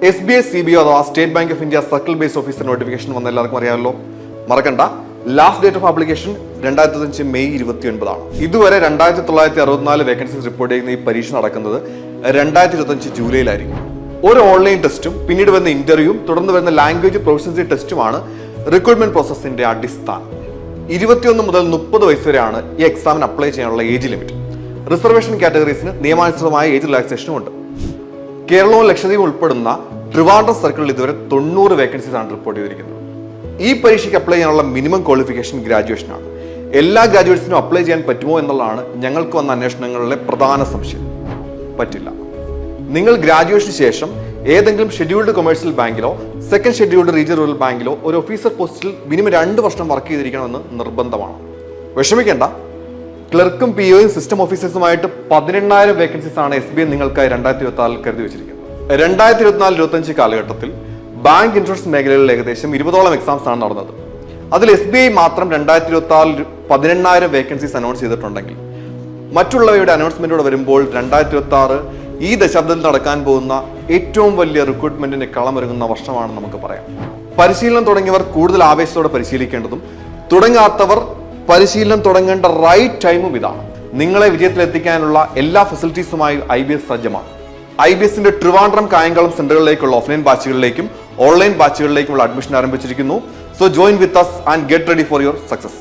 SBI CBO അഥവാ state bank of India circle based officer notification വന്ന എല്ലാവർക്കും അറിയാമല്ലോ. മറക്കണ്ട, last date of application 2005 May 29 ഇതുവരെ 2964 വേക്കൻസീസ് റിപ്പോർട്ട് ചെയ്യുന്ന ഈ പരീക്ഷ നടക്കുന്നത് 2025 ജൂലൈയിലായിരിക്കും. ഒരു ഓൺലൈൻ ടെസ്റ്റും പിന്നീട് വരുന്ന ഇന്റർവ്യൂവും തുടർന്ന് വരുന്ന ലാംഗ്വേജ് പ്രൊഫഷൻസി ടെസ്റ്റുമാണ് റിക്രൂട്ട്മെന്റ് പ്രോസസ്സിന്റെ അടിസ്ഥാനം. 21 മുതൽ 30 വയസ്സ് വരെയാണ് ഈ എക്സാമിന് അപ്ലൈ ചെയ്യാനുള്ള ഏജ് ലിമിറ്റ്. റിസർവേഷൻ കാറ്റഗറീസിന് നിയമാനുസൃതമായ ഏജ് റിലാക്സേഷനും ഉണ്ട്. കേരളവും ലക്ഷദ്വീപും ഉൾപ്പെടുന്ന ട്രിവാൻഡ്രം സർക്കിളിൽ ഇതുവരെ 90 വേക്കൻസീസ് ആണ് റിപ്പോർട്ട് ചെയ്തിരിക്കുന്നത്. ഈ പരീക്ഷയ്ക്ക് അപ്ലൈ ചെയ്യാനുള്ള മിനിമം ക്വാളിഫിക്കേഷൻ ഗ്രാജുവേഷനാണ്. എല്ലാ ഗ്രാജുവേറ്റ്സിനും അപ്ലൈ ചെയ്യാൻ പറ്റുമോ എന്നുള്ളതാണ് ഞങ്ങൾക്ക് വന്ന അന്വേഷണങ്ങളിലെ പ്രധാന സംശയം. പറ്റില്ല. നിങ്ങൾ ഗ്രാജുവേഷന് ശേഷം ഏതെങ്കിലും ഷെഡ്യൂൾഡ് കൊമേഴ്സ്യൽ ബാങ്കിലോ സെക്കൻഡ് ഷെഡ്യൂൾഡ് റീജിയണൽ റൂറൽ ബാങ്കിലോ ഒരു ഓഫീസർ പോസ്റ്റിൽ മിനിമം 2 വർഷം വർക്ക് ചെയ്തിരിക്കണമെന്ന് നിർബന്ധമാണ്. വിഷമിക്കേണ്ട, ക്ലർക്കും POയും സിസ്റ്റം ഓഫീസേഴ്സുമായിട്ട് 18,000 വേക്കൻസീസ് ആണ് SBI നിങ്ങൾക്കായി 2024 കരുതി വെച്ചിരിക്കുന്നത്. 2024-25 കാലഘട്ടത്തിൽ ബാങ്ക് ഇൻഷുറൻസ് മേഖലകളിൽ ഏകദേശം 20ഓളം എക്സാംസ് ആണ് നടന്നത്. അതിൽ SBI മാത്രം 2024 18,000 വേക്കൻസീസ് അനൗൺസ് ചെയ്തിട്ടുണ്ടെങ്കിൽ മറ്റുള്ളവയുടെ അനൗൺസ്മെന്റോടെ വരുമ്പോൾ 2026 ഈ ദശാബ്ദത്തിൽ നടക്കാൻ പോകുന്ന ഏറ്റവും വലിയ റിക്രൂട്ട്മെന്റിന് കളമൊരുങ്ങുന്ന വർഷമാണ് നമുക്ക് പറയാം. പരിശീലനം തുടങ്ങിയവർ കൂടുതൽ ആവേശത്തോടെ പരിശീലിക്കേണ്ടതും തുടങ്ങാത്തവർ പരിശീലനം തുടങ്ങേണ്ട റൈറ്റ് ടൈമും ഇതാണ്. നിങ്ങളെ വിജയത്തിലെത്തിക്കാനുള്ള എല്ലാ ഫെസിലിറ്റീസുമായി IBS സജ്ജമാണ്. IBSന്റെ ട്രിവാൻഡ്രം, കായംകുളം സെന്ററുകളിലേക്കുള്ള ഓഫ്ലൈൻ ബാച്ചുകളിലേക്കും ഓൺലൈൻ ബാച്ചുകളിലേക്കുമുള്ള അഡ്മിഷൻ ആരംഭിച്ചിരിക്കുന്നു. So join with us and get ready for your success.